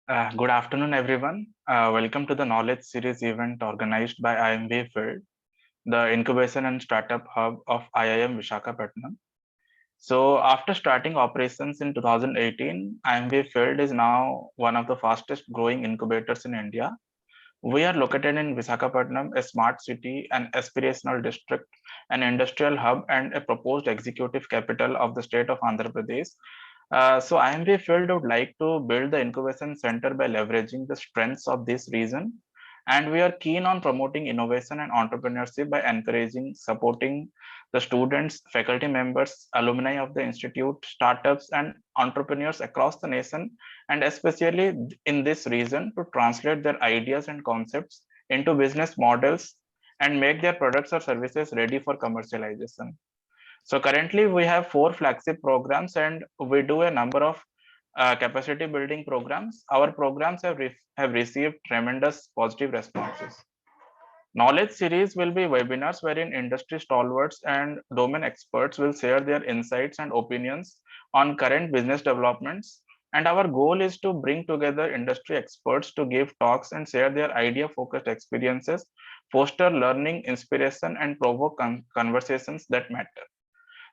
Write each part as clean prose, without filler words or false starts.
Good afternoon, everyone. Welcome to the Knowledge Series event organized by IMV Field, the incubation and startup hub of IIM Visakhapatnam. So, after starting operations in 2018, IMV Field is now one of the fastest growing incubators in India. We are located in Visakhapatnam, a smart city, an aspirational district, an industrial hub, and a proposed executive capital of the state of Andhra Pradesh. So IMB Field would like to build the incubation center by leveraging the strengths of this region. And we are keen on promoting innovation and entrepreneurship by encouraging, supporting the students, faculty members, alumni of the institute, startups, and entrepreneurs across the nation, and especially in this region to translate their ideas and concepts into business models and make their products or services ready for commercialization. So currently we have 4 flagship programs and we do a number of capacity building programs. Our programs have received tremendous positive responses. Knowledge series will be webinars wherein industry stalwarts and domain experts will share their insights and opinions on current business developments. And our goal is to bring together industry experts to give talks and share their idea focused experiences, foster learning, inspiration, and provoke conversations that matter.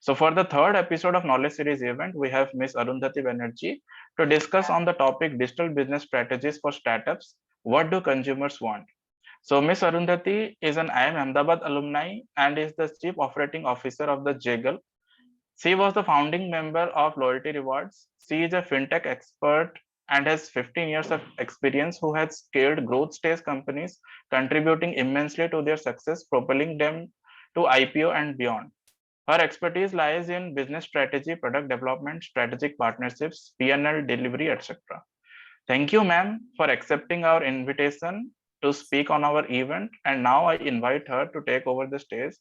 So for the third episode of Knowledge Series event, we have Ms. Arundhati Banerjee to discuss on the topic digital business strategies for startups. What do consumers want? So Ms. Arundhati is an IIM Ahmedabad alumni and is the Chief Operating Officer of the JGL. She was the founding member of Loyalty Rewards. She is a fintech expert and has 15 years of experience who has scaled growth stage companies, contributing immensely to their success, propelling them to IPO and beyond. Her expertise lies in business strategy, product development, strategic partnerships, P&L delivery, etc. Thank you, ma'am, for accepting our invitation to speak on our event. And now I invite her to take over the stage.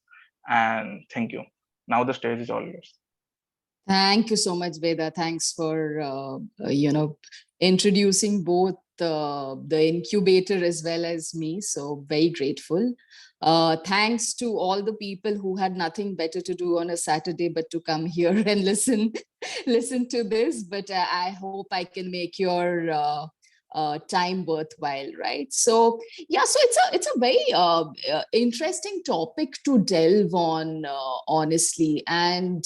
And thank you. Now the stage is all yours. Thank you so much, Veda. Thanks for introducing both the incubator as well as me. So very grateful. Thanks to all the people who had nothing better to do on a Saturday but to come here and listen to this. But I hope I can make your time worthwhile, right? So yeah, so it's a very interesting topic to delve on, honestly. And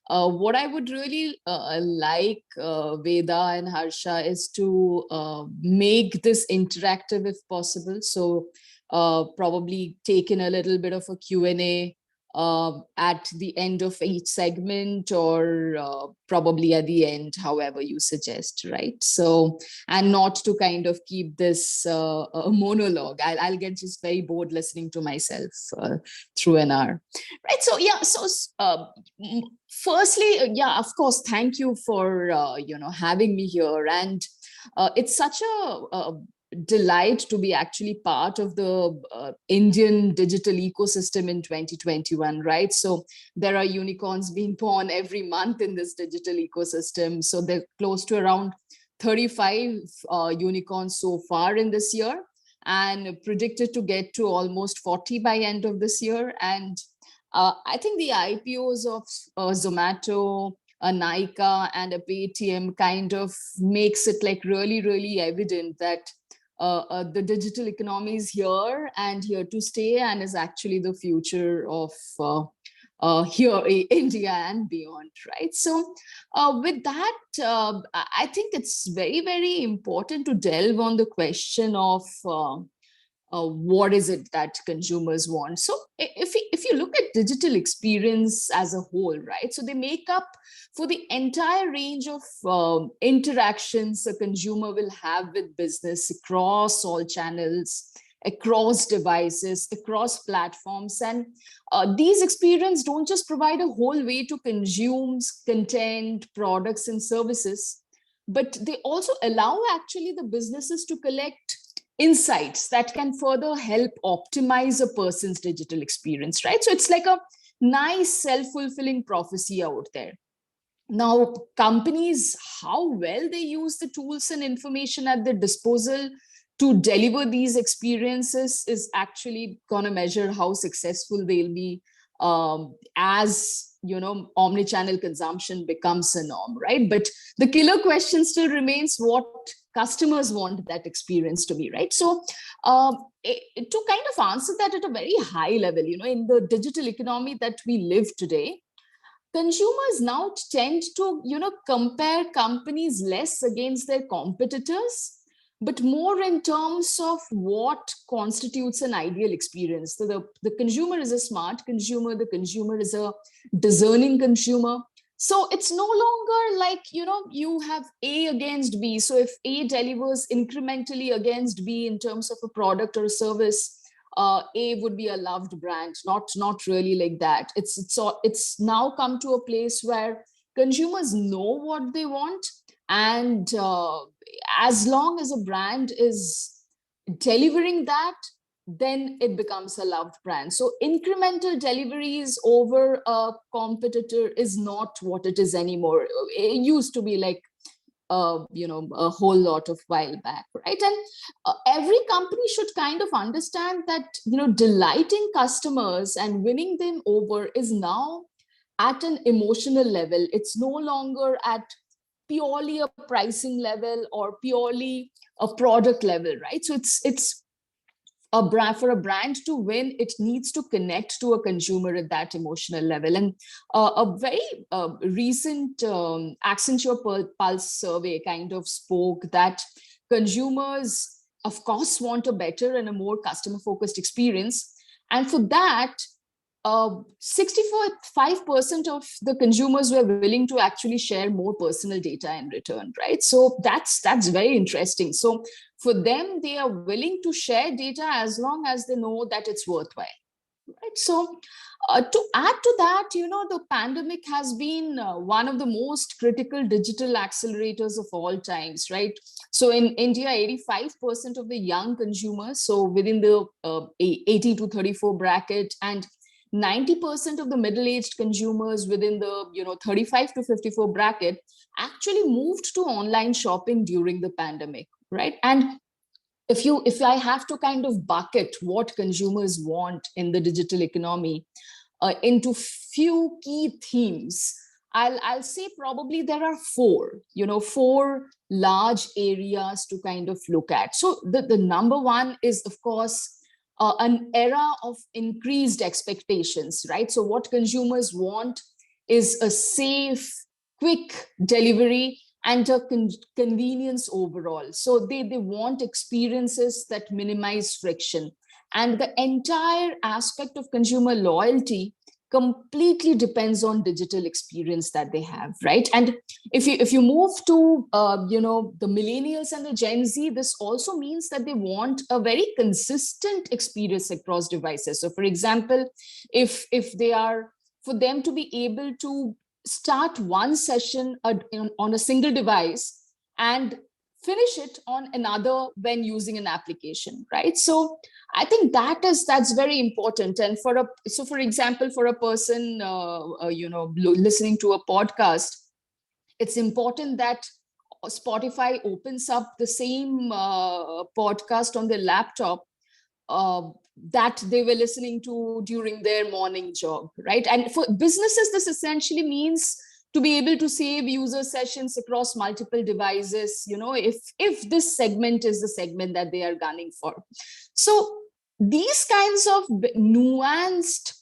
what I would really like Veda and Harsha is to make this interactive if possible. So probably take in a little bit of a Q&A at the end of each segment, or probably at the end, however you suggest, right? So, and not to kind of keep this a monologue. I'll get just very bored listening to myself through an hour, right? So yeah, so firstly, yeah, of course, thank you for having me here, and it's such a delight to be actually part of the Indian digital ecosystem in 2021, right? So there are unicorns being born every month in this digital ecosystem. So they're close to around 35 unicorns so far in this year, and predicted to get to almost 40 by end of this year. And I think the IPOs of Zomato, a Nykaa, and a Paytm kind of makes it like really, really evident that the digital economy is here and here to stay, and is actually the future of here in India and beyond, right? So with that, I think it's very, very important to delve on the question of what is it that consumers want. So if you look at digital experience as a whole, right, so they make up for the entire range of interactions a consumer will have with business across all channels, across devices, across platforms. And these experiences don't just provide a whole way to consume content, products, and services, but they also allow actually the businesses to collect insights that can further help optimize a person's digital experience, right? So it's like a nice self-fulfilling prophecy out there. Now, companies, how well they use the tools and information at their disposal to deliver these experiences is actually going to measure how successful they'll be as omnichannel consumption becomes a norm, right? But the killer question still remains: what customers want that experience to be, right? So to kind of answer that at a very high level, in the digital economy that we live today, consumers now tend to, compare companies less against their competitors, but more in terms of what constitutes an ideal experience. So the consumer is a smart consumer, the consumer is a discerning consumer. So it's no longer like, you have A against B. So if A delivers incrementally against B in terms of a product or a service, A would be a loved brand, not really like that. It's now come to a place where consumers know what they want, and as long as a brand is delivering that, then it becomes a loved brand. So incremental deliveries over a competitor is not what it is anymore. It used to be like, a whole lot of while back, right? And every company should kind of understand that, delighting customers and winning them over is now at an emotional level. It's no longer at purely a pricing level or purely a product level, right? So it's for a brand to win, it needs to connect to a consumer at that emotional level. And a very recent Accenture Pulse survey kind of spoke that consumers, of course, want a better and a more customer-focused experience. And for that, 65% of the consumers were willing to actually share more personal data in return, right? So that's very interesting. So for them, they are willing to share data as long as they know that it's worthwhile, right? So to add to that, the pandemic has been one of the most critical digital accelerators of all times, right? So in India, 85% of the young consumers, so within the 80 to 34 bracket, and 90% of the middle-aged consumers within the 35 to 54 bracket actually moved to online shopping during the pandemic, right? And if I have to kind of bucket what consumers want in the digital economy into few key themes, I'll say probably there are four large areas to kind of look at. So the number one is, of course, an era of increased expectations, right? So what consumers want is a safe, quick delivery and a convenience overall. So they want experiences that minimize friction. And the entire aspect of consumer loyalty completely depends on digital experience that they have, right? And if you move to the millennials and the Gen Z, this also means that they want a very consistent experience across devices. So for example, if they are, for them to be able to start one session on a single device and finish it on another when using an application, right? So I think that's very important. And for example, for a person listening to a podcast, it's important that Spotify opens up the same podcast on their laptop that they were listening to during their morning jog, right? And for businesses, this essentially means to be able to save user sessions across multiple devices, if this segment is the segment that they are gunning for. So these kinds of nuanced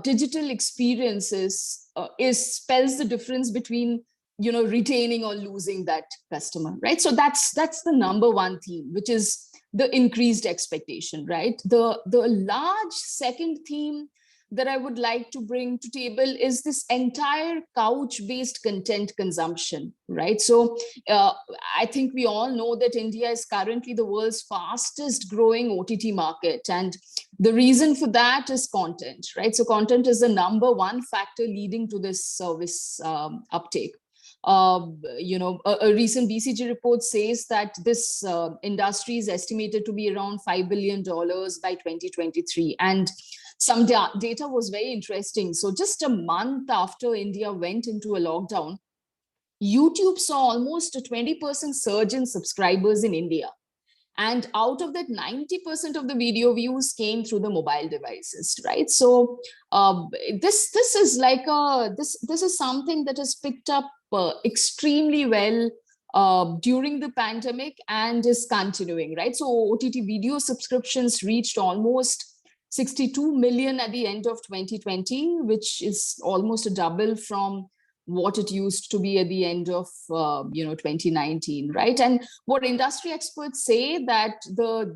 digital experiences spells the difference between retaining or losing that customer, right? So that's the number one theme, which is the increased expectation, right? The large second theme that I would like to bring to table is this entire couch-based content consumption, right? So I think we all know that India is currently the world's fastest growing OTT market. And the reason for that is content, right? So content is the number one factor leading to this service uptake. A recent BCG report says that this industry is estimated to be around $5 billion by 2023. And some data was very interesting. So just a month after India went into a lockdown, YouTube saw almost a 20% surge in subscribers in India. And out of that, 90% of the video views came through the mobile devices, right? So this is like this is something that has picked up extremely well during the pandemic and is continuing, right? So OTT video subscriptions reached almost 62 million at the end of 2020, which is almost a double from what it used to be at the end of 2019, right? And what industry experts say that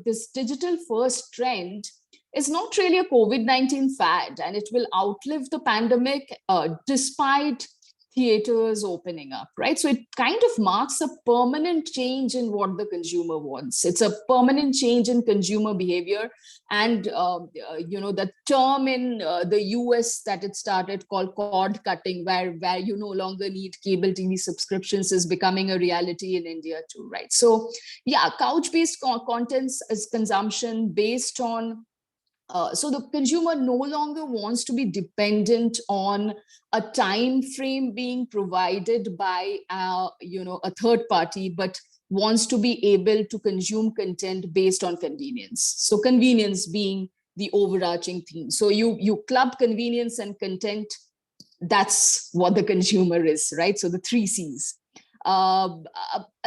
this digital first trend is not really a COVID-19 fad, and it will outlive the pandemic despite theaters opening up, right? So it kind of marks a permanent change in what the consumer wants. It's a permanent change in consumer behavior. And, the term in the US that it started called cord cutting, where you no longer need cable TV subscriptions, is becoming a reality in India too, right? So yeah, couch-based contents is consumption based on so the consumer no longer wants to be dependent on a time frame being provided by a third party, but wants to be able to consume content based on convenience. So convenience being the overarching theme. So you club convenience and content. That's what the consumer is, right? So the 3 C's. The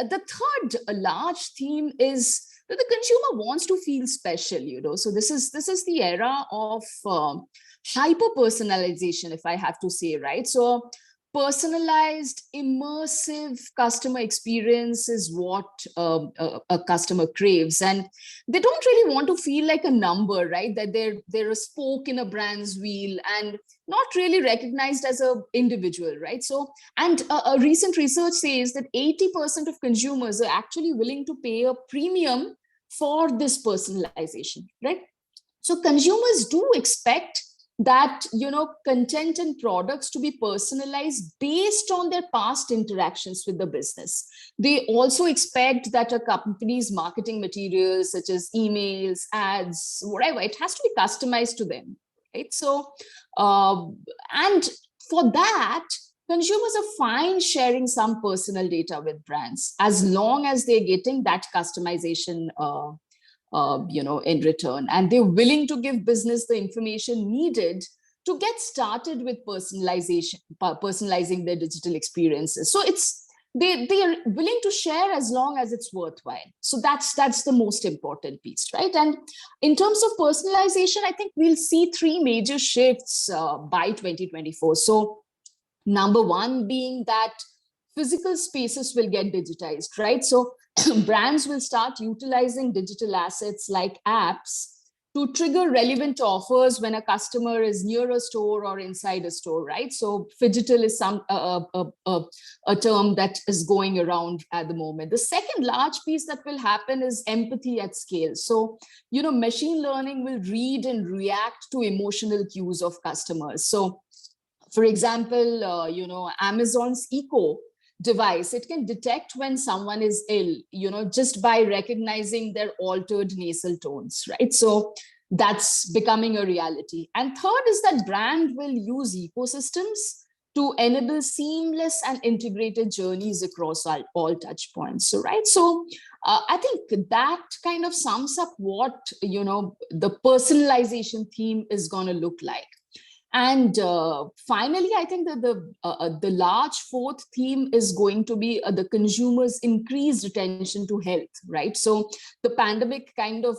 third large theme is that the consumer wants to feel special. So this is the era of hyper personalization, if I have to say, right? So personalized, immersive customer experience is what a customer craves, and they don't really want to feel like a number, right? That they're a spoke in a brand's wheel and not really recognized as an individual, right? So, and a recent research says that 80% of consumers are actually willing to pay a premium for this personalization, right? So consumers do expect that content and products to be personalized based on their past interactions with the business. They also expect that a company's marketing materials, such as emails, ads, whatever, it has to be customized to them, right? So and for that, consumers are fine sharing some personal data with brands as long as they're getting that customization in return, and they're willing to give business the information needed to get started with personalizing their digital experiences. So they are willing to share as long as it's worthwhile. So that's the most important piece, right? And in terms of personalization, I think we'll see 3 major shifts by 2024. So number one being that physical spaces will get digitized, right? So brands will start utilizing digital assets like apps to trigger relevant offers when a customer is near a store or inside a store, right? So phygital is a term that is going around at the moment. The second large piece that will happen is empathy at scale. So, machine learning will read and react to emotional cues of customers. So, for example, Amazon's Echo device, it can detect when someone is ill, just by recognizing their altered nasal tones, right? So that's becoming a reality. And third is that brand will use ecosystems to enable seamless and integrated journeys across all touch points. So, right. So I think that kind of sums up what, the personalization theme is going to look like. And finally, I think that the large fourth theme is going to be the consumer's increased attention to health, right? So the pandemic kind of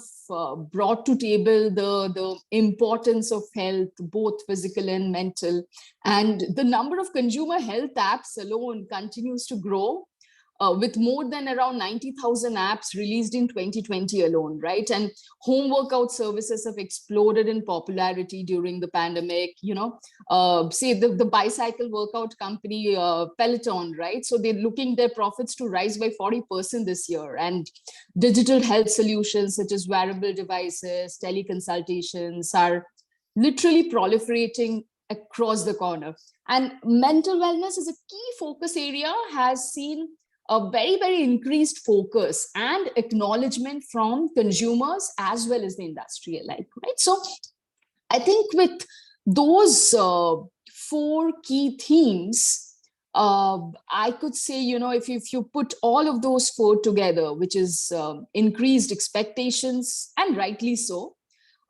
brought to table the importance of health, both physical and mental. And the number of consumer health apps alone continues to grow. With more than around 90,000 apps released in 2020 alone, right? And home workout services have exploded in popularity during the pandemic. Say the bicycle workout company Peloton, right? So they're looking their profits to rise by 40% this year. And digital health solutions such as wearable devices, teleconsultations are literally proliferating across the corner. And mental wellness is a key focus area, has seen a very, very increased focus and acknowledgement from consumers as well as the industry alike, right? So I think with those 4 key themes, I could say, if you put all of those 4 together, which is increased expectations, and rightly so,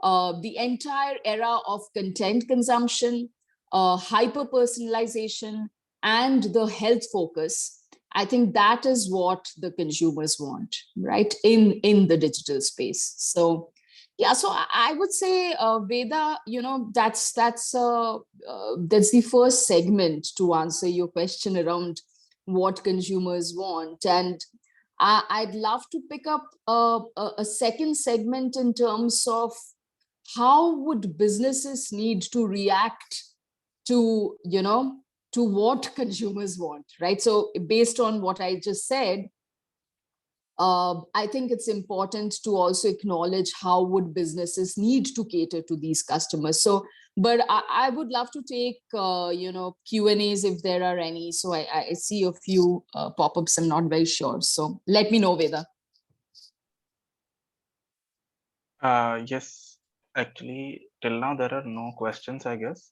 the entire era of content consumption, hyper personalization, and the health focus, I think that is what the consumers want, right? In the digital space. So yeah, so I would say, Veda, that's the first segment to answer your question around what consumers want. And I'd love to pick up a second segment in terms of how would businesses need to react to, to what consumers want, right? So based on what I just said, I think it's important to also acknowledge how would businesses need to cater to these customers. So, but I would love to take, Q&As if there are any. So I see a few pop-ups, I'm not very sure. So let me know, Veda. Yes, actually, till now there are no questions, I guess.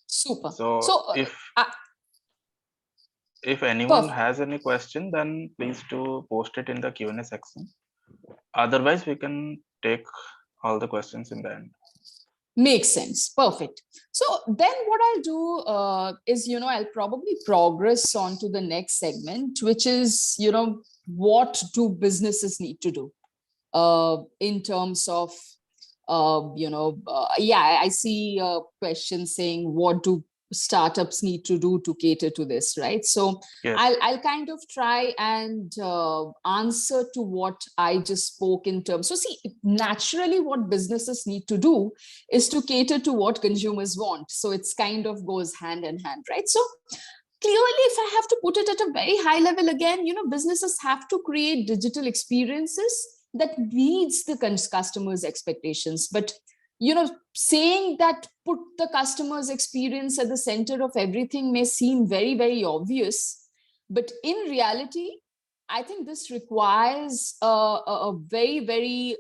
Super. So if anyone Perfect. has any question, then please do post it in the Q&A section. Otherwise, we can take all the questions in the end. Makes sense. Perfect. So then what I'll do is, I'll probably progress on to the next segment, which is, what do businesses need to do in terms of, I see a question saying, what do startups need to do to cater to this, right? So Yes. I'll kind of try and answer to what I just spoke in terms. So see, naturally what businesses need to do is to cater to what consumers want. So it's kind of goes hand in hand, right? So clearly, if I have to put it at a very high level again, businesses have to create digital experiences that meets the customer's expectations. But saying that put the customer's experience at the center of everything may seem very, very obvious, but in reality, I think this requires a very, very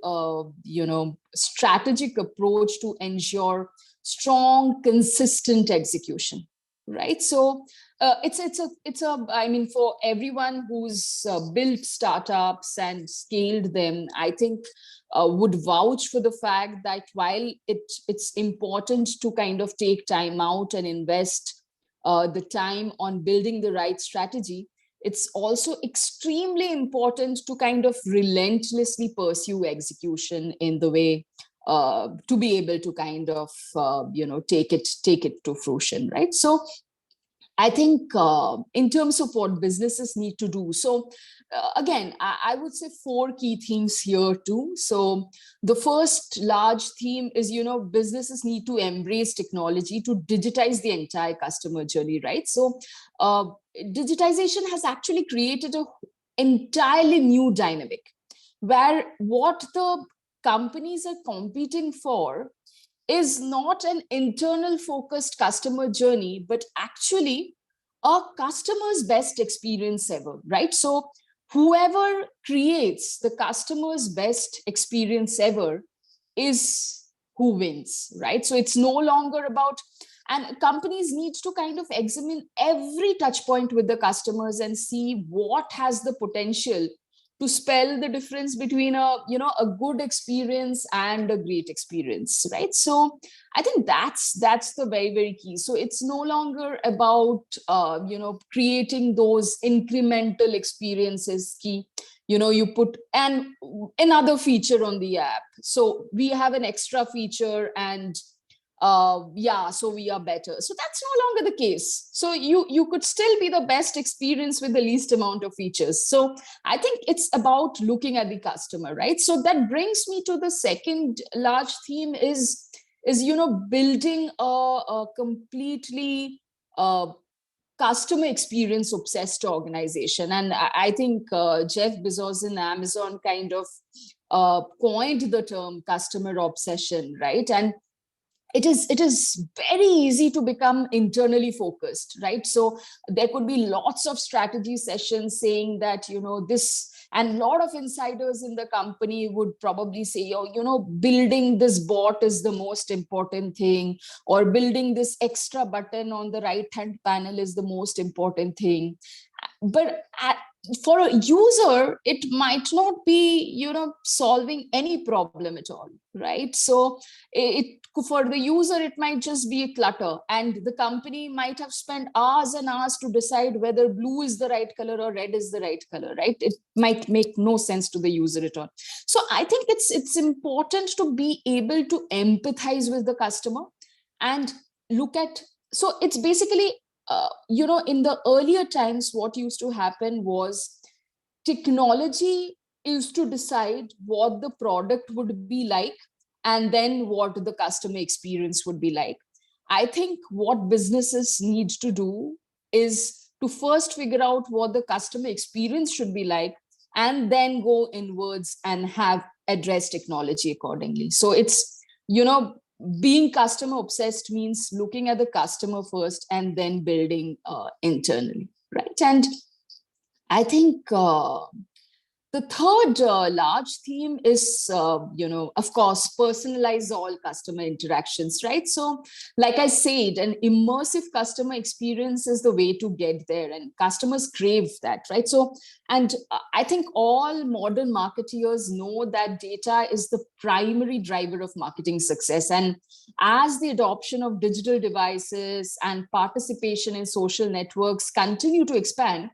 strategic approach to ensure strong, consistent execution, right? So I mean, for everyone who's built startups and scaled them, I think would vouch for the fact that while it's important to kind of take time out and invest the time on building the right strategy, it's also extremely important to kind of relentlessly pursue execution in the way to be able to kind of take it to fruition, right? So I think in terms of what businesses need to do. So again, I would say 4 key themes here too. So the first large theme is, businesses need to embrace technology to digitize the entire customer journey, right? So digitization has actually created an entirely new dynamic where what the companies are competing for is not an internal focused customer journey, but actually a customer's best experience ever, right? So whoever creates the customer's best experience ever is who wins, right? So it's no longer about, and companies need to kind of examine every touch point with the customers and see what has the potential to spell the difference between a good experience and a great experience, right? So I think that's the very, very key. So it's no longer about creating those incremental experiences key. You put another feature on the app, so we have an extra feature and so we are better. So that's no longer the case. So you could still be the best experience with the least amount of features. So I think it's about looking at the customer, right? So that brings me to the second large theme is building a completely customer experience obsessed organization. And I think Jeff Bezos in Amazon kind of coined the term customer obsession, right? And it is very easy to become internally focused, right? So there could be lots of strategy sessions saying that this, and a lot of insiders in the company would probably say, building this bot is the most important thing, or building this extra button on the right hand panel is the most important thing. But for a user, it might not be, solving any problem at all, right? So it for the user, it might just be a clutter, and the company might have spent hours and hours to decide whether blue is the right color or red is the right color, right? It might make no sense to the user at all. So I think it's important to be able to empathize with the customer and look at, so it's basically, in the earlier times, what used to happen was technology used to decide what the product would be like and then what the customer experience would be like. I think what businesses need to do is to first figure out what the customer experience should be like, and then go inwards and have address technology accordingly. So it's, being customer obsessed means looking at the customer first and then building internally, right? And I think the third large theme is, of course, personalize all customer interactions, right? So, like I said, an immersive customer experience is the way to get there, and customers crave that, right? So, and I think all modern marketeers know that data is the primary driver of marketing success. And as the adoption of digital devices and participation in social networks continue to expand,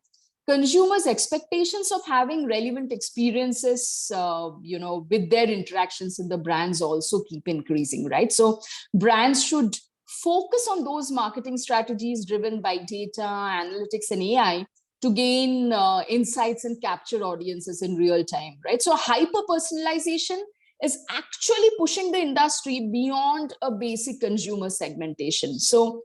consumers' expectations of having relevant experiences, with their interactions in the brands also keep increasing, right? So brands should focus on those marketing strategies driven by data, analytics, and AI to gain insights and capture audiences in real time, right? So hyper personalization is actually pushing the industry beyond a basic consumer segmentation. So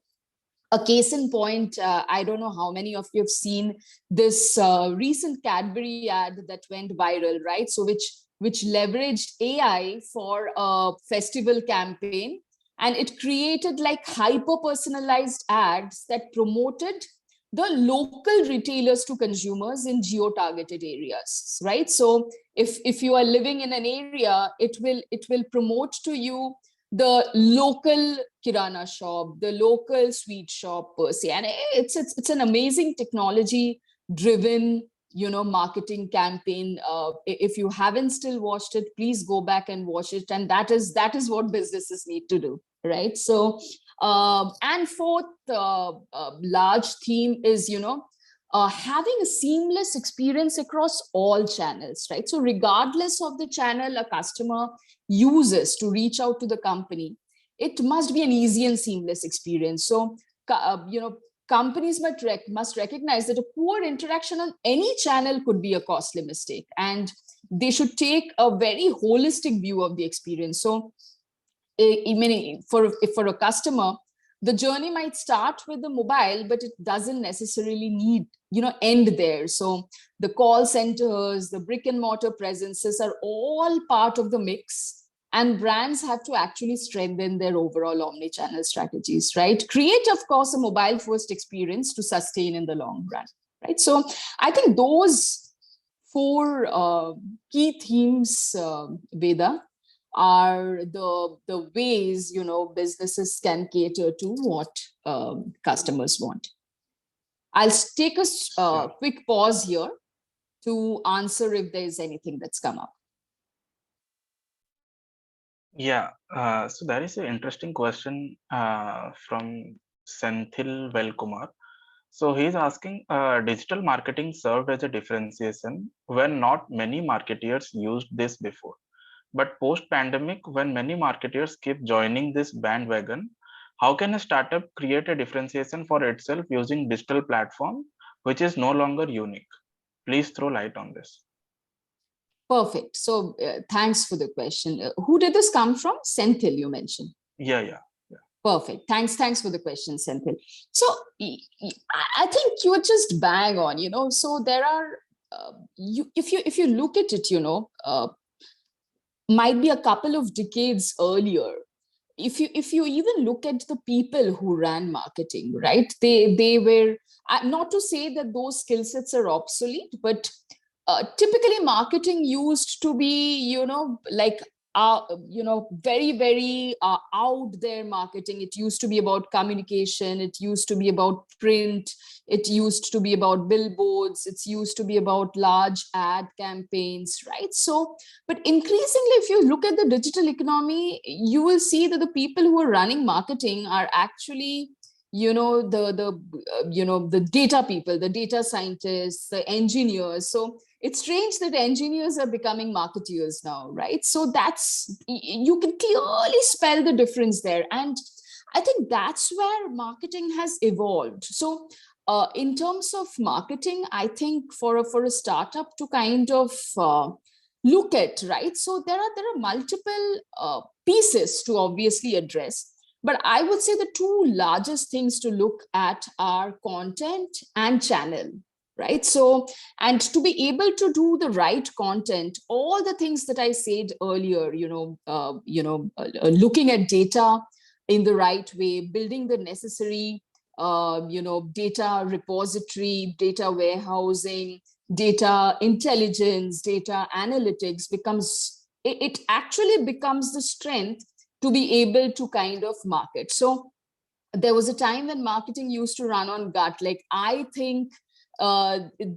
a case in point, I don't know how many of you have seen this recent Cadbury ad that went viral, right? So which leveraged AI for a festival campaign, and it created like hyper personalized ads that promoted the local retailers to consumers in geo-targeted areas, right? So if you are living in an area, it will promote to you the local kirana shop, the local sweet shop per se. And it's an amazing technology driven, marketing campaign. If you haven't still watched it, please go back and watch it. And that is what businesses need to do, right? So, and fourth large theme is, having a seamless experience across all channels, right? So regardless of the channel a customer uses to reach out to the company, it must be an easy and seamless experience. So, companies must recognize that a poor interaction on any channel could be a costly mistake, and they should take a very holistic view of the experience. So, meaning for a customer, the journey might start with the mobile, but it doesn't necessarily need, end there. So the call centers, the brick and mortar presences are all part of the mix, and brands have to actually strengthen their overall omni-channel strategies, right? Create, of course, a mobile first experience to sustain in the long run, right? So I think those four key themes, Veda, are the ways, businesses can cater to what customers want. I'll take a quick pause here to answer if there's anything that's come up. Yeah, so that is an interesting question from Senthil Velkumar. So he's asking, digital marketing served as a differentiation when not many marketeers used this before. But post-pandemic, when many marketers keep joining this bandwagon, how can a startup create a differentiation for itself using digital platform, which is no longer unique? Please throw light on this. Perfect. So thanks for the question. Who did this come from? Senthil, you mentioned. Yeah. Perfect. Thanks for the question, Senthil. So I think you were just bang on, so there are, if you look at it, might be a couple of decades earlier. If you even look at the people who ran marketing, right? They were, not to say that those skill sets are obsolete, but typically marketing used to be, like very out there marketing. It used to be about communication, it used to be about print, it used to be about billboards, it's used to be about large ad campaigns, right? So but increasingly, if you look at the digital economy, you will see that the people who are running marketing are actually the data people, the data scientists, the engineers. So it's strange that engineers are becoming marketeers now, right? So you can clearly spell the difference there. And I think that's where marketing has evolved. So in terms of marketing, I think for a startup to kind of look at, right? So there are multiple pieces to obviously address. But I would say the two largest things to look at are content and channel, right? So, and to be able to do the right content, all the things that I said earlier, looking at data in the right way, building the necessary, data repository, data warehousing, data intelligence, data analytics it actually becomes the strength to be able to kind of market. So there was a time when marketing used to run on gut. Like, I think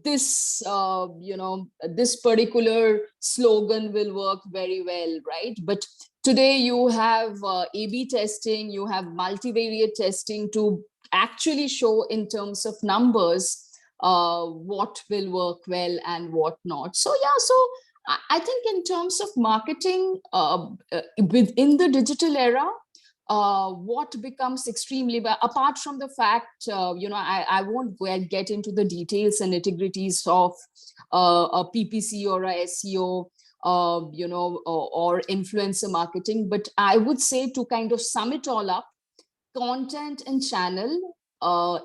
this this particular slogan will work very well, right? But today you have A/B testing, you have multivariate testing to actually show in terms of numbers what will work well and what not. So yeah, so I think in terms of marketing within the digital era, what becomes extremely, apart from the fact, I won't get into the details and nitty-gritties of a PPC or a SEO, or influencer marketing. But I would say, to kind of sum it all up, content and channel are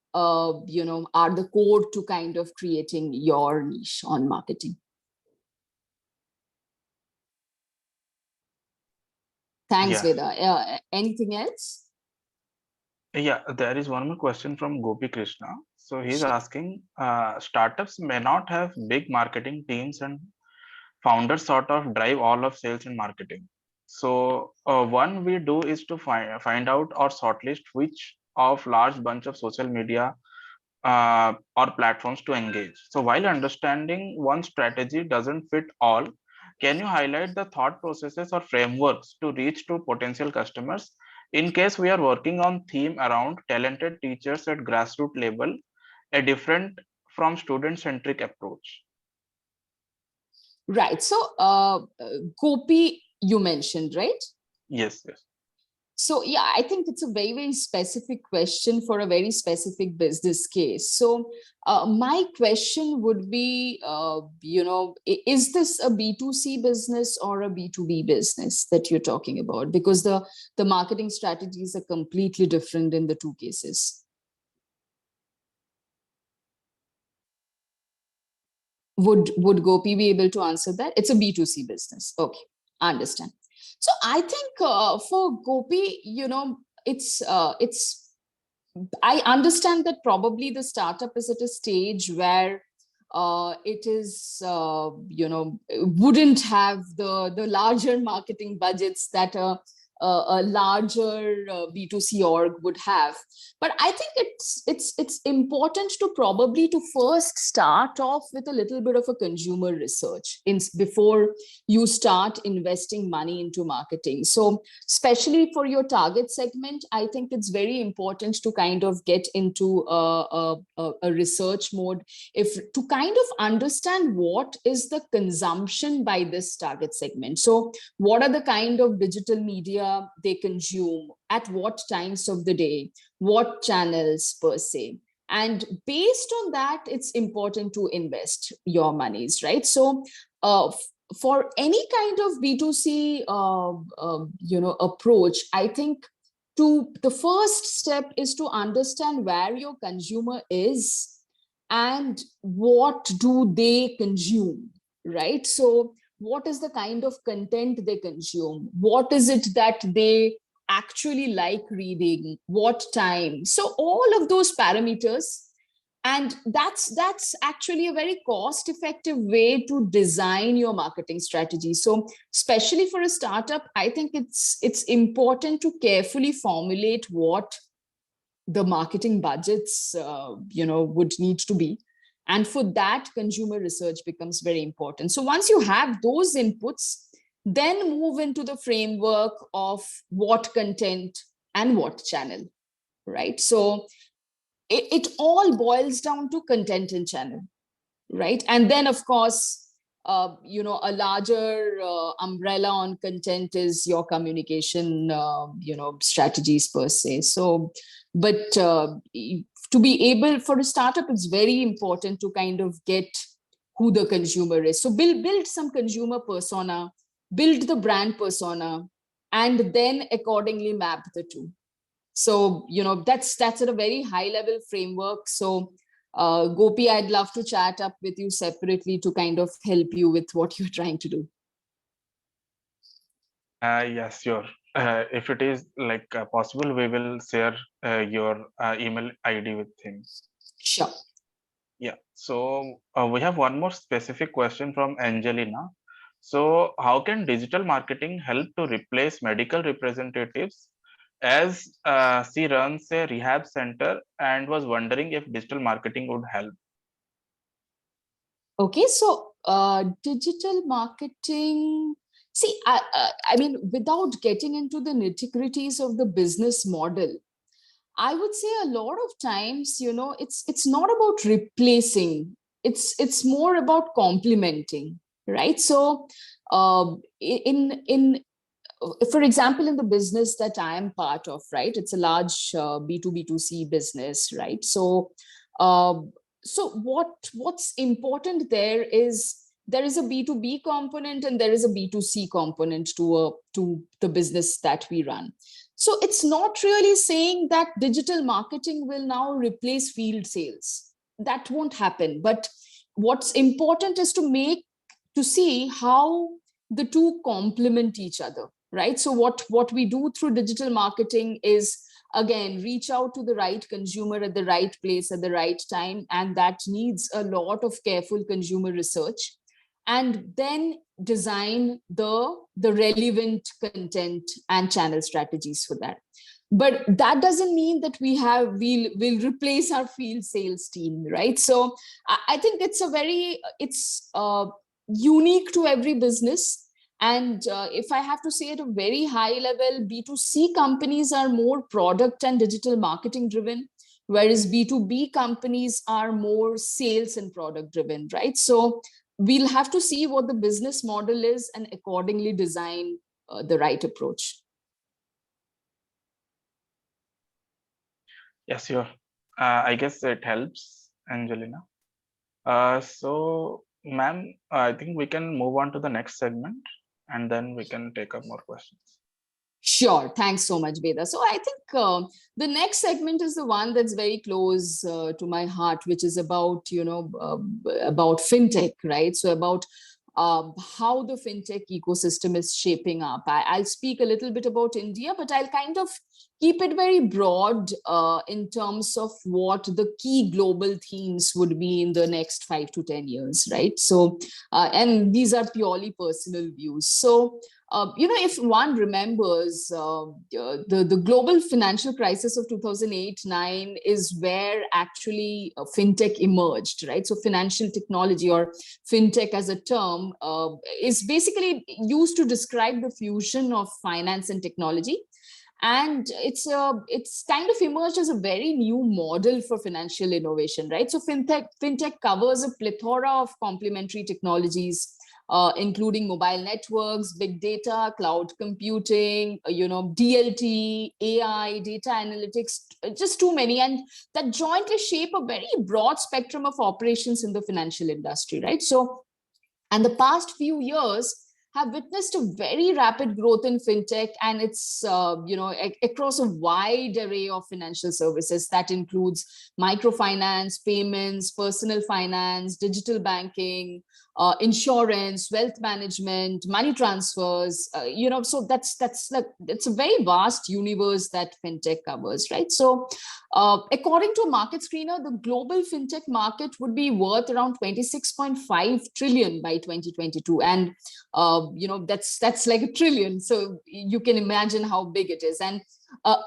the core to kind of creating your niche on marketing. Thanks, Yeah. Veda. Anything else? Yeah, there is one more question from Gopi Krishna. So he's asking, startups may not have big marketing teams and founders sort of drive all of sales and marketing. So one we do is to find out or shortlist which of large bunch of social media or platforms to engage. So while understanding one strategy doesn't fit all, can you highlight the thought processes or frameworks to reach to potential customers in case we are working on theme around talented teachers at grassroots level, a different from student centric approach? Right. So Gopi, you mentioned, right? Yes, yes. So yeah, I think it's a very, very specific question for a very specific business case. So my question would be, is this a B2C business or a B2B business that you're talking about? Because the marketing strategies are completely different in the two cases. Would Gopi be able to answer that? It's a B2C business. Okay, I understand. So I think for Gopi, it's I understand that probably the startup is at a stage where it is wouldn't have the larger marketing budgets that a larger B2C org would have. But I think it's important to probably to first start off with a little bit of a consumer research before you start investing money into marketing. So especially for your target segment, I think it's very important to kind of get into a research mode, to kind of understand what is the consumption by this target segment. So what are the kind of digital media they consume, at what times of the day, what channels per se. And based on that, it's important to invest your monies, right? So for any kind of B2C approach, I think the first step is to understand where your consumer is and what do they consume, right? So what is the kind of content they consume? What is it that they actually like reading? What time? So all of those parameters. And that's actually a very cost effective way to design your marketing strategy. So especially for a startup, I think it's important to carefully formulate what the marketing budgets would need to be, and for that consumer research becomes very important. So once you have those inputs, then move into the framework of what content and what channel, right? So it all boils down to content and channel, right? And then of course, a larger umbrella on content is your communication strategies per se. So but to be able, for a startup, it's very important to kind of get who the consumer is. So build some consumer persona, build the brand persona, and then accordingly map the two. So that's at a very high level framework. So Gopi, I'd love to chat up with you separately to kind of help you with what you're trying to do. Yes, sure. If it is like possible, we will share your email ID with him. Sure. Yeah. So we have one more specific question from Angelina. So how can digital marketing help to replace medical representatives, as she runs a rehab center and was wondering if digital marketing would help? Okay, so digital marketing. See, I mean, without getting into the nitty-gritties of the business model, I would say a lot of times, it's not about replacing. It's more about complementing, right? So, in for example, in the business that I am part of, right, it's a large B2B2C business, right? So, uh, what's important there is a B2B component and there is a B2C component to the business that we run. So it's not really saying that digital marketing will now replace field sales. That won't happen. But what's important is to see how the two complement each other, right? So what we do through digital marketing is, again, reach out to the right consumer at the right place at the right time, and that needs a lot of careful consumer research, and then design the relevant content and channel strategies for that. But that doesn't mean that we'll replace our field sales team, right? So I think it's unique to every business. And if I have to say at a very high level, B2C companies are more product and digital marketing driven, whereas B2B companies are more sales and product driven, right? So we'll have to see what the business model is and accordingly design the right approach. Yes, sure. I guess it helps, Angelina. So, ma'am, I think we can move on to the next segment and then we can take up more questions. Sure. Thanks so much, Veda. So I think the next segment is the one that's very close to my heart, which is about, about fintech, right? So about how the fintech ecosystem is shaping up. I'll speak a little bit about India, but I'll kind of keep it very broad in terms of what the key global themes would be in the next 5 to 10 years, right? So, and these are purely personal views. So, if one remembers, the global financial crisis of 2008-9 is where actually fintech emerged, right? So financial technology, or fintech as a term, is basically used to describe the fusion of finance and technology. And it's kind of emerged as a very new model for financial innovation, right? So fintech covers a plethora of complementary technologies, including mobile networks, big data, cloud computing, DLT, AI, data analytics, just too many. And that jointly shape a very broad spectrum of operations in the financial industry, right? So, and the past few years have witnessed a very rapid growth in fintech, and it's across a wide array of financial services that includes microfinance, payments, personal finance, digital banking, insurance, wealth management, money transfers. So that's like, it's a very vast universe that fintech covers, right? So according to a market screener, the global fintech market would be worth around 26.5 trillion by 2022, and that's like a trillion. So you can imagine how big it is. And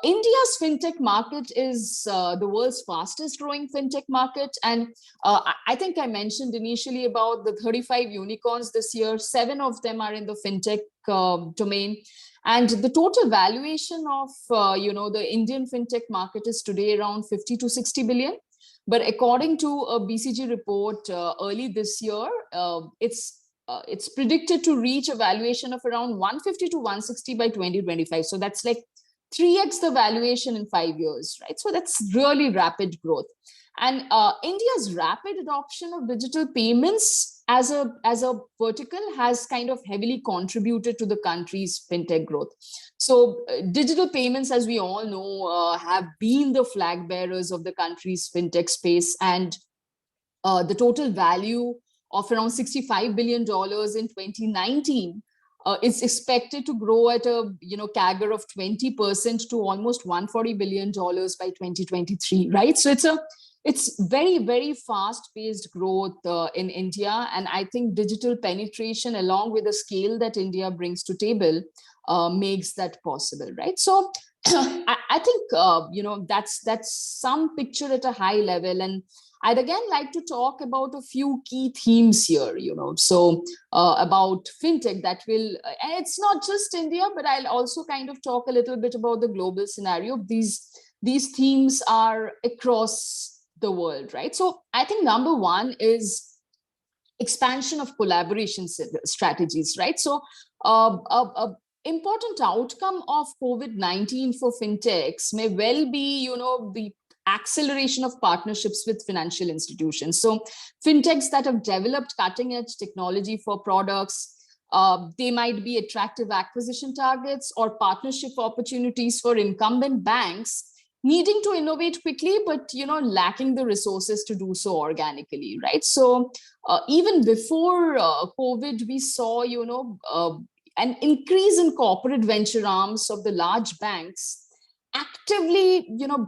India's fintech market is the world's fastest growing fintech market. And I think I mentioned initially about the 35 unicorns this year. 7 of them are in the fintech domain. And the total valuation of the Indian fintech market is today around 50 to 60 billion. But according to a BCG report early this year, it's predicted to reach a valuation of around 150 to 160 by 2025. So that's like 3x the valuation in 5 years, right? So that's really rapid growth. And India's rapid adoption of digital payments as a vertical has kind of heavily contributed to the country's fintech growth. So digital payments, as we all know, have been the flag bearers of the country's fintech space, and the total value of around $65 billion in 2019 is expected to grow at a CAGR of 20% to almost $140 billion by 2023, right? So it's very, very fast-paced growth in India, and I think digital penetration, along with the scale that India brings to table, makes that possible, right? So I think that's some picture at a high level, and I'd again like to talk about a few key themes here, so about fintech that will, and it's not just India, but I'll also kind of talk a little bit about the global scenario. These themes are across the world, right? So I think number one is expansion of collaboration strategies, right? So a important outcome of COVID-19 for fintechs may well be, the acceleration of partnerships with financial institutions. So fintechs that have developed cutting edge technology for products, they might be attractive acquisition targets or partnership opportunities for incumbent banks needing to innovate quickly, but lacking the resources to do so organically, right? So even before COVID, we saw an increase in corporate venture arms of the large banks actively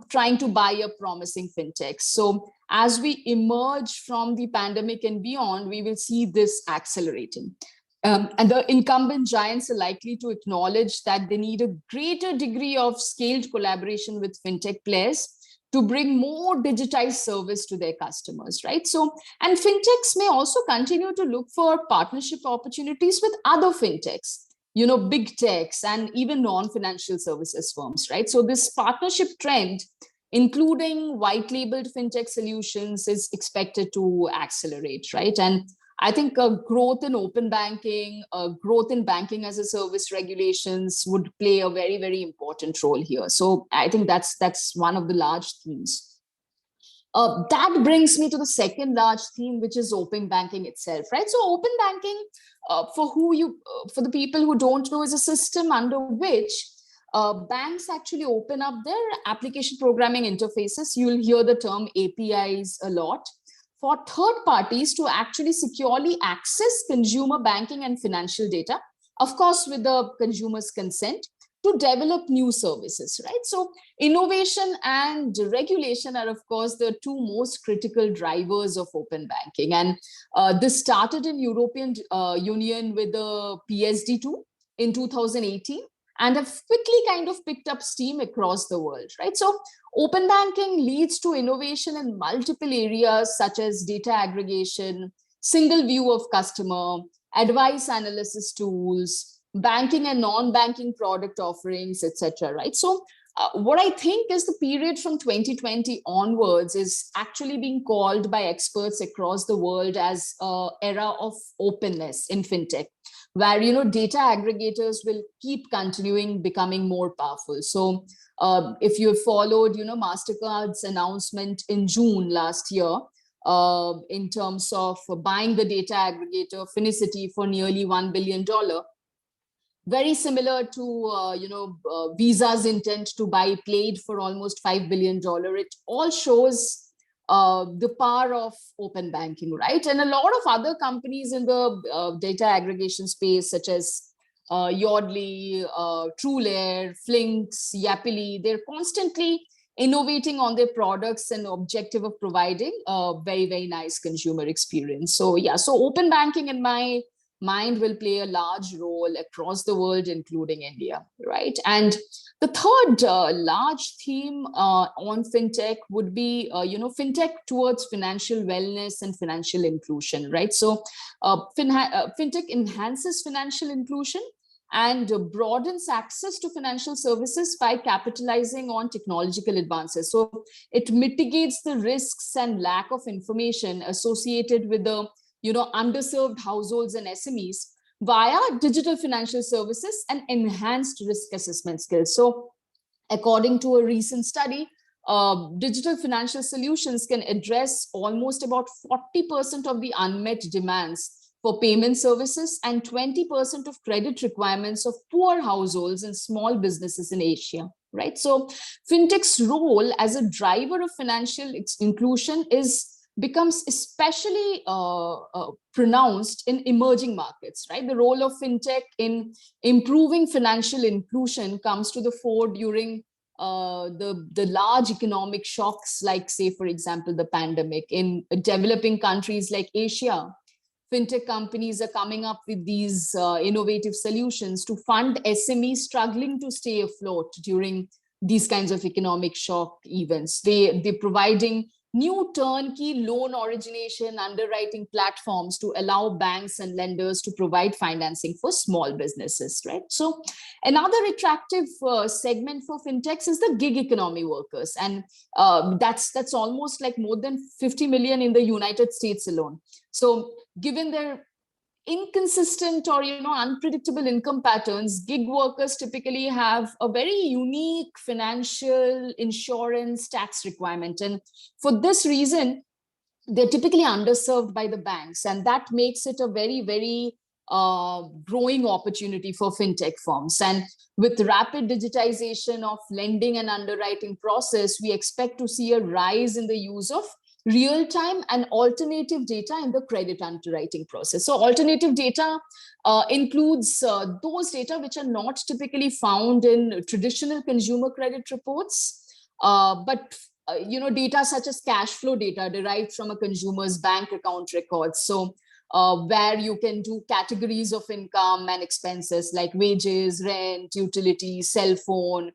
trying to buy up promising fintechs. So as we emerge from the pandemic and beyond, we will see this accelerating. And the incumbent giants are likely to acknowledge that they need a greater degree of scaled collaboration with fintech players to bring more digitized service to their customers, right? So, and fintechs may also continue to look for partnership opportunities with other fintechs, big techs, and even non-financial services firms, right? So this partnership trend, including white labeled fintech solutions, is expected to accelerate, right? And I think a growth in open banking, a growth in banking as a service regulations would play a very, very important role here. So I think that's one of the large themes. That brings me to the second large theme, which is open banking itself, right? So open banking, for the people who don't know, is a system under which banks actually open up their application programming interfaces. You'll hear the term APIs a lot, for third parties to actually securely access consumer banking and financial data, of course, with the consumer's consent, to develop new services, right? So innovation and regulation are, of course, the two most critical drivers of open banking. And this started in European Union with the PSD2 in 2018, and have quickly kind of picked up steam across the world, right? So open banking leads to innovation in multiple areas such as data aggregation, single view of customer, advice analysis tools, banking and non-banking product offerings, etc., right? So what I think is the period from 2020 onwards is actually being called by experts across the world as an era of openness in fintech, where data aggregators will keep continuing becoming more powerful. So if you followed Mastercard's announcement in June last year, in terms of buying the data aggregator Finicity for nearly $1 billion. Very similar to Visa's intent to buy Plaid for almost $5 billion. It all shows the power of open banking, right? And a lot of other companies in the data aggregation space, such as Yodlee, TrueLayer, Flinks, Yapily, they're constantly innovating on their products and objective of providing a very, very nice consumer experience. So yeah, so open banking in my mind will play a large role across the world, including India, right? And the third large theme on fintech would be, fintech towards financial wellness and financial inclusion, right? So fintech enhances financial inclusion and broadens access to financial services by capitalizing on technological advances. So it mitigates the risks and lack of information associated with the underserved households and SMEs via digital financial services and enhanced risk assessment skills. So according to a recent study, digital financial solutions can address almost about 40% of the unmet demands for payment services and 20% of credit requirements of poor households and small businesses in Asia, right? So fintech's role as a driver of financial inclusion becomes especially pronounced in emerging markets, right? The role of fintech in improving financial inclusion comes to the fore during the large economic shocks, like, say, for example, the pandemic. In developing countries like Asia, fintech companies are coming up with these innovative solutions to fund SMEs struggling to stay afloat during these kinds of economic shock events. They're providing new turnkey loan origination underwriting platforms to allow banks and lenders to provide financing for small businesses, right? So another attractive segment for fintechs is the gig economy workers. And that's almost like more than 50 million in the United States alone. So given their inconsistent or unpredictable income patterns, gig workers typically have a very unique financial, insurance, tax requirement. And for this reason, they're typically underserved by the banks. And that makes it a very, very growing opportunity for fintech firms. And with rapid digitization of lending and underwriting process, we expect to see a rise in the use of real-time and alternative data in the credit underwriting process. So alternative data includes those data which are not typically found in traditional consumer credit reports, but data such as cash flow data derived from a consumer's bank account records. So where you can do categories of income and expenses like wages, rent, utilities, cell phone,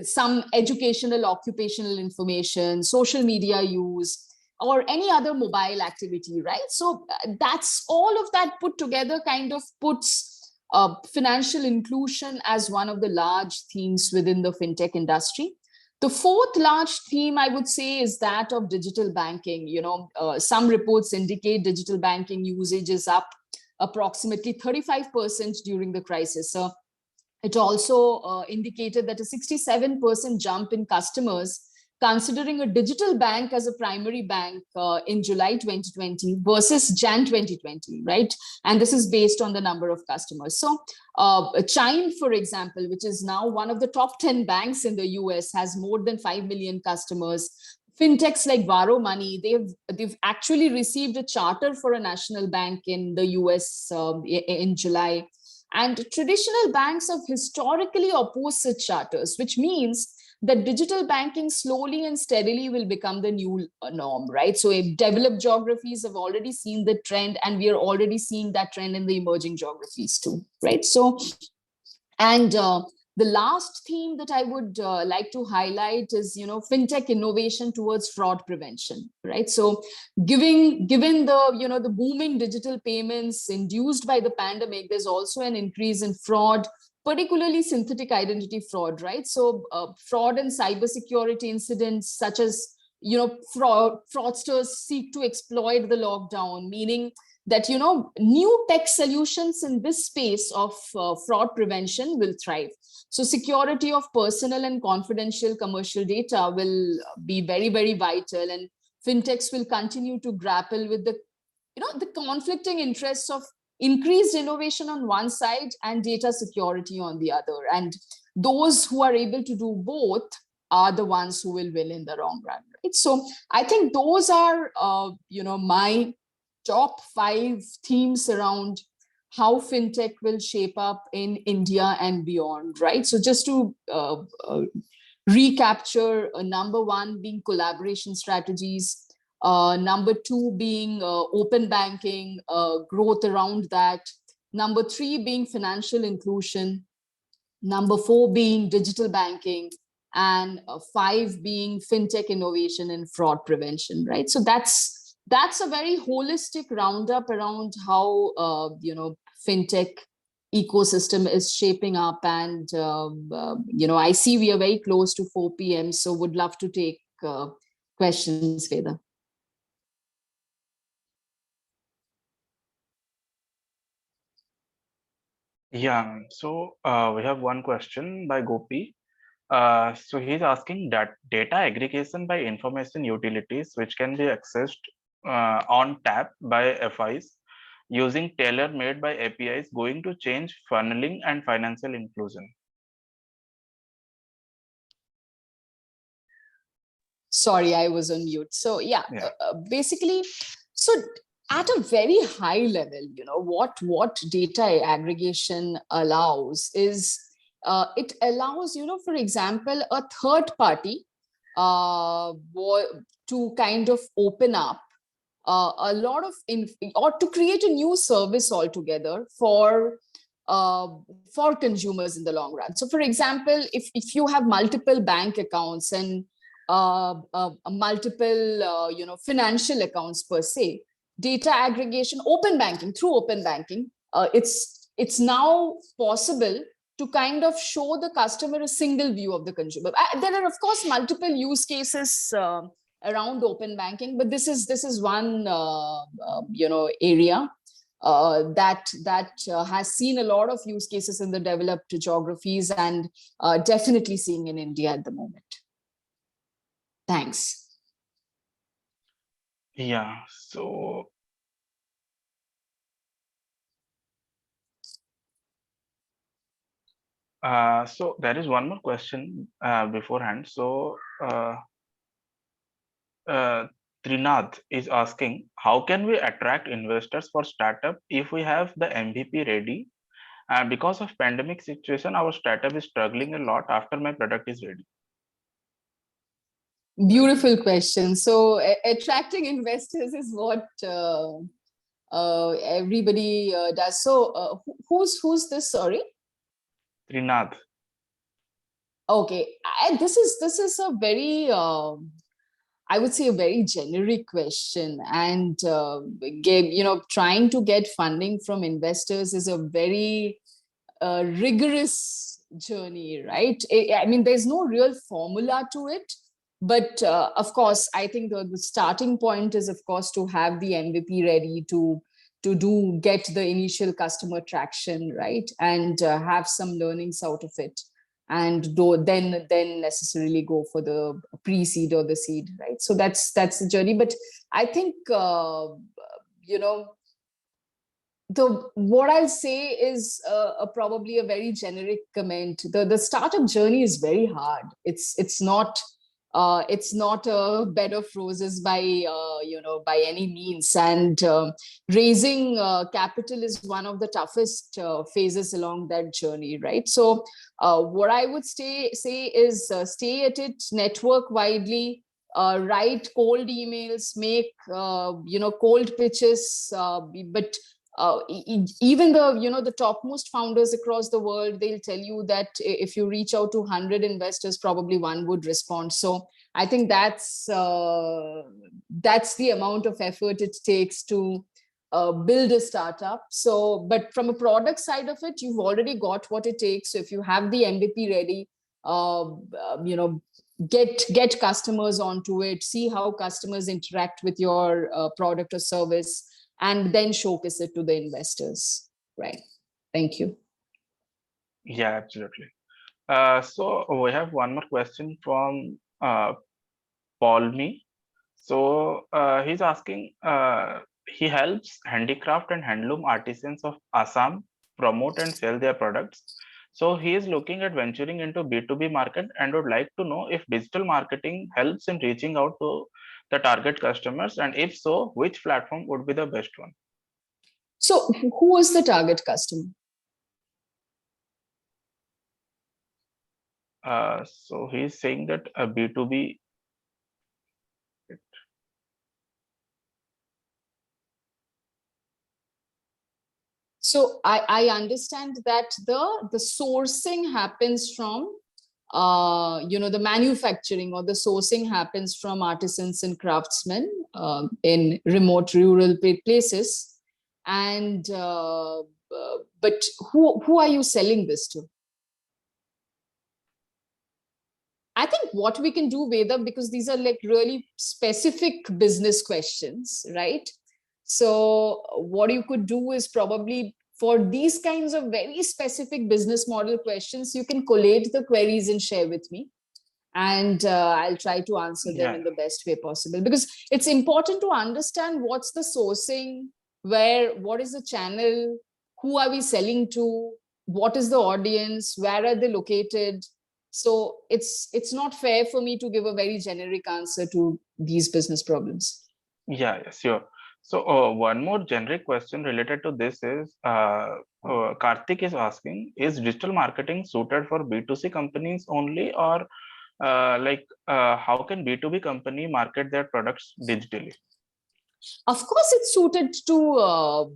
some educational, occupational information, social media use, or any other mobile activity, right? So that's all of that put together kind of puts financial inclusion as one of the large themes within the fintech industry. The fourth large theme, I would say, is that of digital banking. Some reports indicate digital banking usage is up approximately 35% during the crisis. So it also indicated that a 67% jump in customers considering a digital bank as a primary bank in July 2020 versus Jan 2020, right? And this is based on the number of customers. So Chime, for example, which is now one of the top 10 banks in the US, has more than 5 million customers. Fintechs like Varo Money, they've actually received a charter for a national bank in the US in July. And traditional banks have historically opposed such charters, which means that digital banking slowly and steadily will become the new norm, right? So developed geographies have already seen the trend, and we are already seeing that trend in the emerging geographies too, right? So, and the last theme that I would like to highlight is, fintech innovation towards fraud prevention, right? So, given the the booming digital payments induced by the pandemic, there's also an increase in fraud, particularly synthetic identity fraud, right? So, fraud and cybersecurity incidents such as fraudsters seek to exploit the lockdown, meaning that new tech solutions in this space of fraud prevention will thrive. So security of personal and confidential commercial data will be very, very vital, and fintechs will continue to grapple with the conflicting interests of increased innovation on one side and data security on the other. And those who are able to do both are the ones who will win in the long run, right? So I think those are, my top 5 themes around how fintech will shape up in India and beyond, right? So just to recapture, number 1 being collaboration strategies, number 2 being open banking, growth around that, number 3 being financial inclusion, number 4 being digital banking, and 5 being fintech innovation and fraud prevention, right? So that's a very holistic roundup around how fintech ecosystem is shaping up. And I see we are very close to 4 p.m, so would love to take questions, Veda. Yeah, so we have one question by Gopi. So he's asking that data aggregation by information utilities, which can be accessed on tap by FIs using tailor-made by APIs, going to change funneling and financial inclusion. Sorry, I was on mute. So yeah. Basically, so at a very high level, what data aggregation allows is, it allows, for example, a third party to kind of open up a lot of or to create a new service altogether for consumers in the long run. So for example, if you have multiple bank accounts and multiple financial accounts per se, data aggregation, through open banking, it's now possible to kind of show the customer a single view of the consumer. There are of course multiple use cases around open banking, but this is one area that has seen a lot of use cases in the developed geographies, and definitely seeing in India at the moment. Thanks. Yeah, so there is one more question beforehand. So Trinath is asking, how can we attract investors for startup if we have the MVP ready? Because of pandemic situation, our startup is struggling a lot after my product is ready. Beautiful question. So attracting investors is what everybody does. So who's this? Sorry. Trinath. Okay, this is a very I would say a very generic question, and trying to get funding from investors is a very rigorous journey, right? I mean, there's no real formula to it, but of course, I think the starting point is, of course, to have the MVP ready to get the initial customer traction, right, and have some learnings out of it, and then necessarily go for the pre-seed or the seed, right? So that's the journey. But I think what I'll say is probably a very generic comment. The startup journey is very hard. It's not a bed of roses by any means, and raising capital is one of the toughest phases along that journey, right? So what I would say is stay at it, network widely, write cold emails, make cold pitches, but even the topmost founders across the world, they'll tell you that if you reach out to 100 investors, probably one would respond. So I think that's the amount of effort it takes to build a startup. So, but from a product side of it, you've already got what it takes. So if you have the MVP ready, get customers onto it, see how customers interact with your product or service, and then showcase it to the investors, right? Thank you. Yeah, absolutely. So we have one more question from Paul Me. So he's asking, he helps handicraft and handloom artisans of Assam promote and sell their products. So he is looking at venturing into B2B market and would like to know if digital marketing helps in reaching out to the target customers, and if so, which platform would be the best one? So who is the target customer? So he's saying that a B2B. So I understand that the sourcing happens from the manufacturing, or the sourcing happens from artisans and craftsmen in remote rural places. And but who are you selling this to? I think what we can do, Veda, because these are like really specific business questions, right? So what you could do is probably, for these kinds of very specific business model questions, you can collate the queries and share with me. And I'll try to answer them in the best way possible, because it's important to understand what's the sourcing, what is the channel, who are we selling to, what is the audience, where are they located. So it's not fair for me to give a very generic answer to these business problems. Yeah, sure. So one more generic question related to this is, Karthik is asking, is digital marketing suited for B2C companies only, or how can B2B company market their products digitally? Of course, it's suited to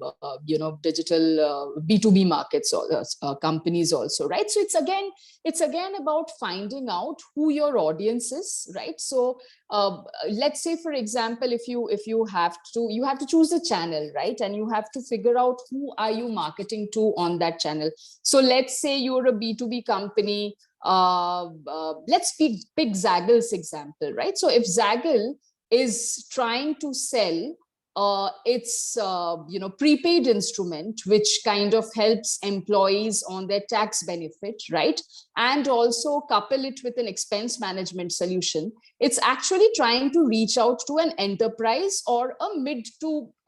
digital B2B markets or companies also, right? So it's again about finding out who your audience is, right? So let's say, for example, if you have to choose a channel, right? And you have to figure out who are you marketing to on that channel. So let's say you're a B2B company. Let's pick Zaggle's example, right? So if Zaggle is trying to sell its prepaid instrument, which kind of helps employees on their tax benefit, right? And also couple it with an expense management solution. It's actually trying to reach out to an enterprise or a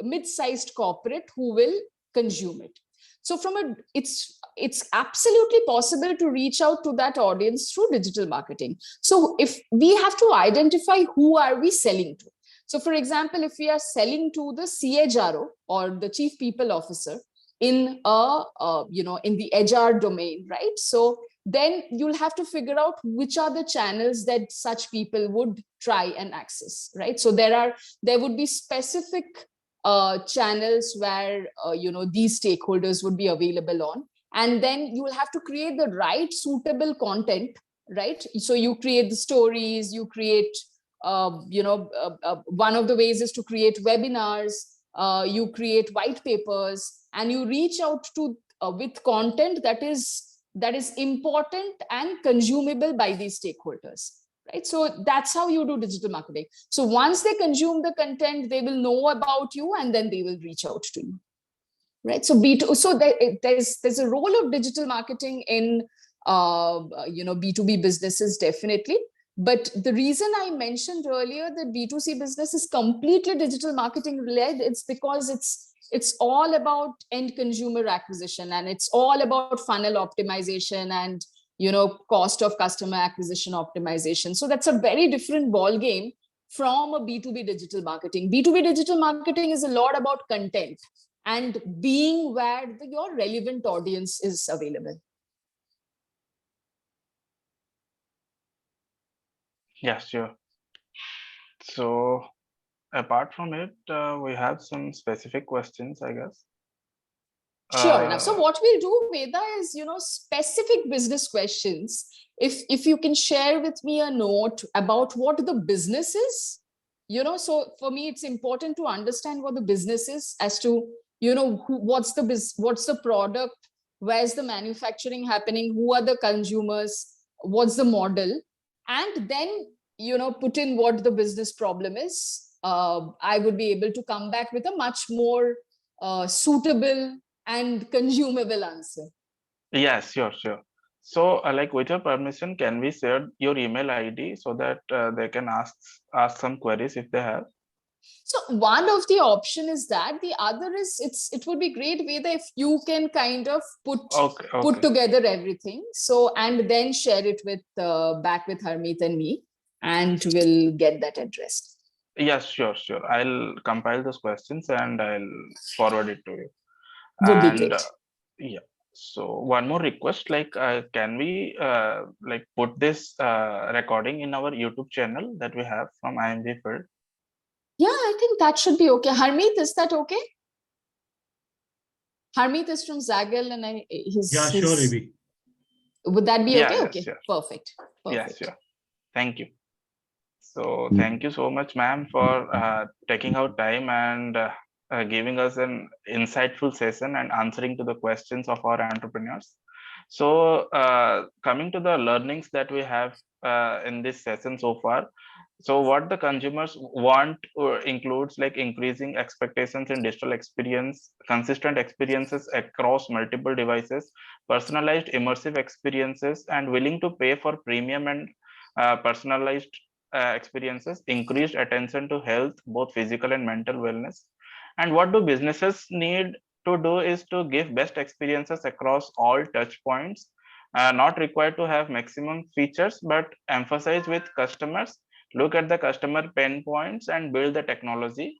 mid-sized corporate who will consume it. So it's absolutely possible to reach out to that audience through digital marketing. So if we have to identify who are we selling to. So for example, if we are selling to the CHRO, or the chief people officer, in in the HR domain, right? So then you'll have to figure out which are the channels that such people would try and access, right? So there would be specific channels where these stakeholders would be available on, and then you will have to create the right suitable content, right? So you create the stories, you create one of the ways is to create webinars, you create white papers, and you reach out to with content that is important and consumable by these stakeholders, right? So that's how you do digital marketing. So once they consume the content, they will know about you, and then they will reach out to you, right? So there's a role of digital marketing in B2B businesses, definitely. But the reason I mentioned earlier that B2C business is completely digital marketing led, it's because it's all about end consumer acquisition, and it's all about funnel optimization and cost of customer acquisition optimization. So that's a very different ball game from a B2B digital marketing. B2B digital marketing is a lot about content and being where your relevant audience is available. Yeah, sure. So apart from it, we have some specific questions, I guess. Sure. Now, so what we'll do, Veda, is specific business questions. If you can share with me a note about what the business is, so for me it's important to understand what the business is, as to what's the product, where's the manufacturing happening, who are the consumers, what's the model, and then put in what the business problem is. I would be able to come back with a much more suitable and consumable answer. Yes, sure. So with your permission, can we share your email ID so that they can ask some queries if they have? So one of the option is that, the other is it would be great, Veda, if you can kind of put Okay. together everything, so and then share it with back with Harmeet and me, and we'll get that addressed. Yes, sure. I'll compile those questions and I'll forward it to you. Would be And great. yeah. So one more request, like, can we like put this recording in our YouTube channel that we have from IMV Field? Yeah, I think that should be okay. Harmeet, is that okay? Harmeet is from Zaggle, and Yeah, sure, Abhi. would that be Yeah, okay? yes, Okay, sure. perfect. Yes, sure. Thank you. So thank you so much, ma'am, for taking out time and giving us an insightful session and answering to the questions of our entrepreneurs. So coming to the learnings that we have in this session so far. So what the consumers want includes like increasing expectations in digital experience, consistent experiences across multiple devices, personalized immersive experiences, and willing to pay for premium and personalized experiences, increased attention to health, both physical and mental wellness. And what do businesses need to do is to give best experiences across all touch points, not required to have maximum features, but emphasize with customers, look at the customer pain points and build the technology.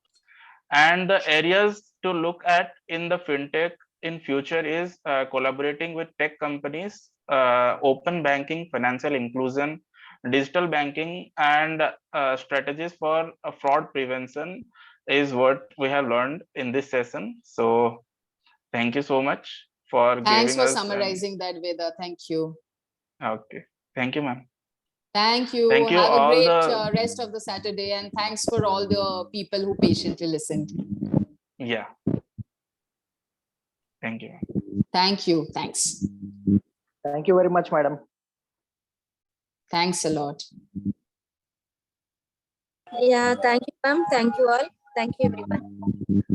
And the areas to look at in the fintech in future is collaborating with tech companies, open banking, financial inclusion, digital banking, and strategies for fraud prevention is what we have learned in this session. So thank you so much for Thanks giving for us summarizing that, Veda. Thank you. okay. Thank you, ma'am. Thank you. Thank you Have a all great the rest of the Saturday, and thanks for all the people who patiently listened. yeah. Thank you. Thank you. Thanks. Thank you very much, madam. Thanks a lot. Yeah, thank you, ma'am. Thank you all. Thank you, everyone.